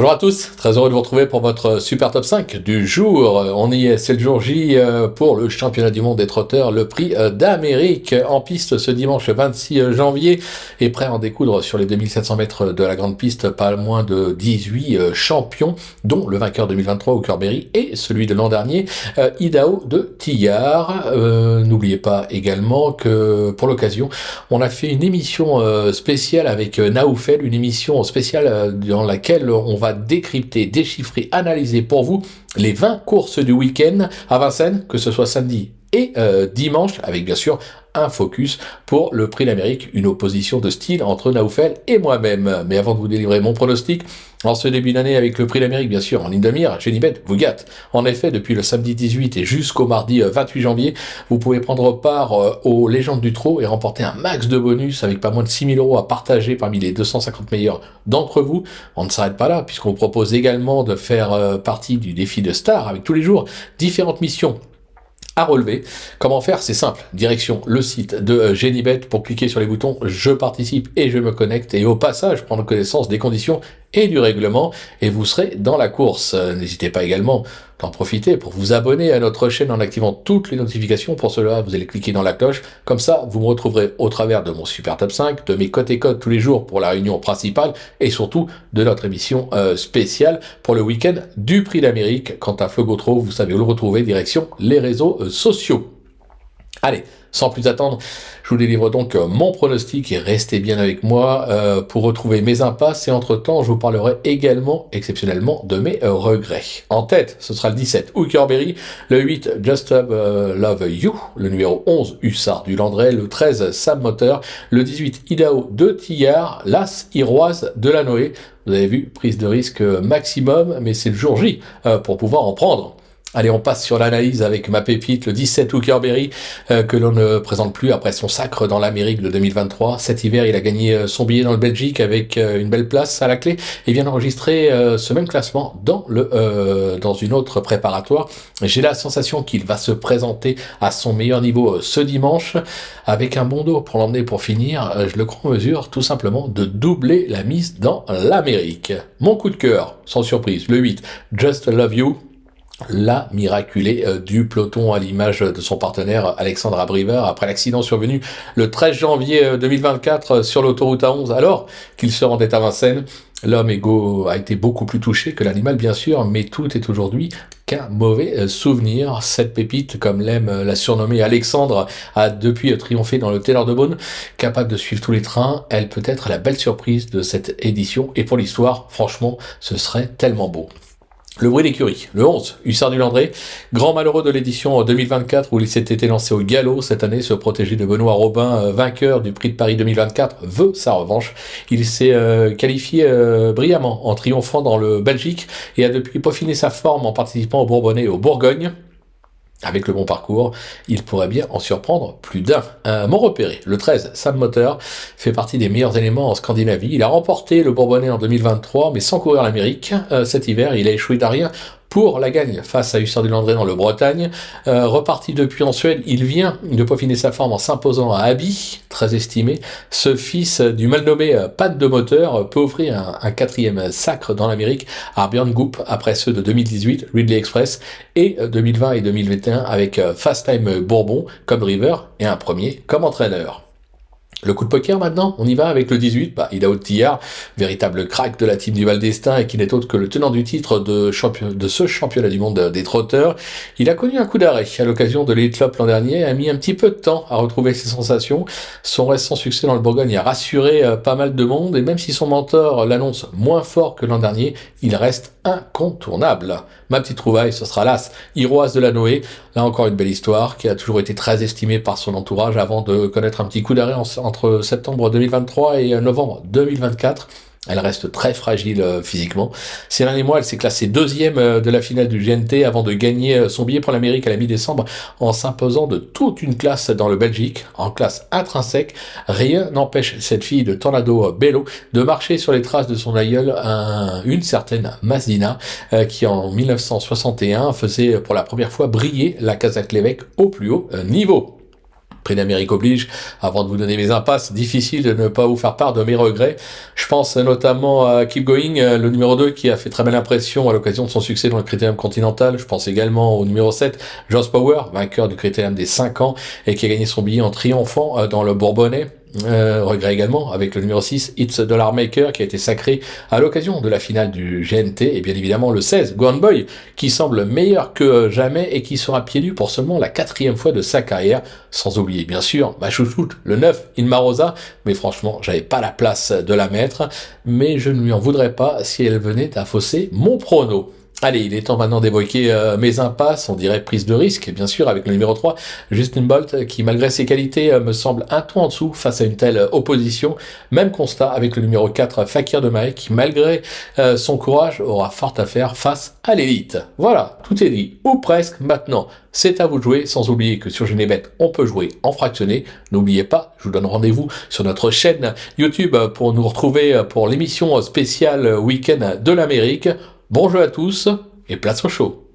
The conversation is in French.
Bonjour à tous, très heureux de vous retrouver pour votre super top 5 du jour. On y est, c'est le jour J pour le championnat du monde des trotteurs, le prix d'Amérique en piste ce dimanche 26 janvier et prêt à en découdre sur les 2700 mètres de la grande piste, pas moins de 18 champions, dont le vainqueur 2023 Hooker Berry et celui de l'an dernier, Idaho de Tillard. N'oubliez pas également que pour l'occasion, on a fait une émission spéciale avec Naoufel, une émission spéciale dans laquelle on va décrypter, déchiffrer, analyser pour vous les 20 courses du week-end à Vincennes, que ce soit samedi et dimanche, avec bien sûr un focus pour le prix d'Amérique, une opposition de style entre Naoufel et moi-même. Mais avant de vous délivrer mon pronostic, en ce début d'année avec le prix d'Amérique, bien sûr, en ligne de mire, Genibet vous gâte. En effet, depuis le samedi 18 et jusqu'au mardi 28 janvier, vous pouvez prendre part aux légendes du trot et remporter un max de bonus avec pas moins de 6 000 € à partager parmi les 250 meilleurs d'entre vous. On ne s'arrête pas là, puisqu'on vous propose également de faire partie du défi de star avec tous les jours différentes missions à relever. Comment faire? C'est simple. Direction le site de Genibet pour cliquer sur les boutons je participe et je me connecte et au passage prendre connaissance des conditions et du règlement et vous serez dans la course. N'hésitez pas également d'en profiter pour vous abonner à notre chaîne en activant toutes les notifications. Pour cela, vous allez cliquer dans la cloche. Comme ça, vous me retrouverez au travers de mon super top 5, de mes cotes et codes tous les jours pour la réunion principale et surtout de notre émission spéciale pour le week-end du prix d'Amérique. Quant à Flo Gautreau, vous savez où le retrouver, direction les réseaux sociaux. Allez, sans plus attendre, je vous délivre donc mon pronostic et restez bien avec moi pour retrouver mes impasses et entre-temps, je vous parlerai également, exceptionnellement, de mes regrets. En tête, ce sera le 17, Hooker Berry, le 8, Just Love You, le numéro 11, Hussard du Landré, le 13, Sam Moteur, le 18, Idaho de Tillard, l'As Iroise de la Noé. Vous avez vu, prise de risque maximum, mais c'est le jour J pour pouvoir en prendre. Allez, on passe sur l'analyse avec ma pépite, le 17 Hooker Berry, que l'on ne présente plus après son sacre dans l'Amérique de 2023. Cet hiver, il a gagné son billet dans le Belgique avec une belle place à la clé et vient d'enregistrer ce même classement dans une autre préparatoire. J'ai la sensation qu'il va se présenter à son meilleur niveau ce dimanche avec un bon dos pour l'emmener pour finir. Je le crois en mesure tout simplement de doubler la mise dans l'Amérique. Mon coup de cœur, sans surprise, le 8, Just Love You. La miraculée du peloton à l'image de son partenaire Alexandre Abriver après l'accident survenu le 13 janvier 2024 sur l'autoroute A11 alors qu'il se rendait à Vincennes. L'homme a été beaucoup plus touché que l'animal bien sûr, mais tout est aujourd'hui qu'un mauvais souvenir. Cette pépite, comme l'aime la surnommer Alexandre, a depuis triomphé dans le Taylor de Beaune, capable de suivre tous les trains. Elle peut être la belle surprise de cette édition et pour l'histoire, franchement, ce serait tellement beau. Le bruit d'écurie, le 11, Hussard du Landré, grand malheureux de l'édition 2024 où il s'était lancé au galop cette année, se protéger de Benoît Robin, vainqueur du prix de Paris 2024, veut sa revanche. Il s'est qualifié brillamment en triomphant dans le Belgique et a depuis peaufiné sa forme en participant au Bourbonnais et au Bourgogne. Avec le bon parcours, il pourrait bien en surprendre plus d'un. Mon repéré, le 13, Sam Moteur, fait partie des meilleurs éléments en Scandinavie. Il a remporté le Bourbonnais en 2023, mais sans courir l'Amérique. Cet hiver, il a échoué d'arrière pour la gagne face à Hussard du Landré dans le Bretagne. Reparti depuis en Suède, il vient de peaufiner sa forme en s'imposant à Abbey, très estimé. Ce fils du mal nommé Pat de Moteur peut offrir un quatrième sacre dans l'Amérique à Björn Goop après ceux de 2018, Ridley Express, et 2020 et 2021 avec Fast Time Bourbon comme driver et un premier comme entraîneur. Le coup de poker maintenant, on y va avec le 18, Idaho de Tillard, véritable crack de la team du Val d'Estaing et qui n'est autre que le tenant du titre de ce championnat du monde des trotteurs. Il a connu un coup d'arrêt à l'occasion de l'Elite Club l'an dernier, a mis un petit peu de temps à retrouver ses sensations. Son récent succès dans le Bourgogne a rassuré pas mal de monde et même si son mentor l'annonce moins fort que l'an dernier, il reste incontournable. Ma petite trouvaille, ce sera l'As Iroise de la Noé. Là encore une belle histoire qui a toujours été très estimée par son entourage avant de connaître un petit coup d'arrêt entre septembre 2023 et novembre 2024. Elle reste très fragile physiquement. Ces derniers mois, elle s'est classée deuxième de la finale du GNT avant de gagner son billet pour l'Amérique à la mi-décembre en s'imposant de toute une classe dans le Belgique, en classe intrinsèque. Rien n'empêche cette fille de Tornado Bello de marcher sur les traces de son aïeul, une certaine Masdina, qui en 1961 faisait pour la première fois briller la Kazakh-Lévesque au plus haut niveau. Prix d'Amérique oblige. Avant de vous donner mes impasses, difficile de ne pas vous faire part de mes regrets. Je pense notamment à Keep Going, le numéro 2 qui a fait très belle impression à l'occasion de son succès dans le Critérium Continental. Je pense également au numéro 7, Joss Power, vainqueur du Critérium des 5 ans et qui a gagné son billet en triomphant dans le Bourbonnais. Regret également avec le numéro 6, It's Dollar Maker, qui a été sacré à l'occasion de la finale du GNT, et bien évidemment le 16, Go On Boy, qui semble meilleur que jamais et qui sera pieds nus pour seulement la 4e fois de sa carrière, sans oublier bien sûr ma chouchoute, le 9, Inma Rosa, mais franchement j'avais pas la place de la mettre, mais je ne lui en voudrais pas si elle venait d'affausser mon prono. Allez, il est temps maintenant d'évoquer mes impasses, on dirait prise de risque, bien sûr, avec le numéro 3, Justin Bolt, qui malgré ses qualités me semble un ton en dessous face à une telle opposition. Même constat avec le numéro 4, Fakir de Maé, qui malgré son courage aura fort à faire face à l'élite. Voilà, tout est dit, ou presque. Maintenant, c'est à vous de jouer, sans oublier que sur Genebet, on peut jouer en fractionné. N'oubliez pas, je vous donne rendez-vous sur notre chaîne YouTube pour nous retrouver pour l'émission spéciale Week-end de l'Amérique. Bon jeu à tous et place au show.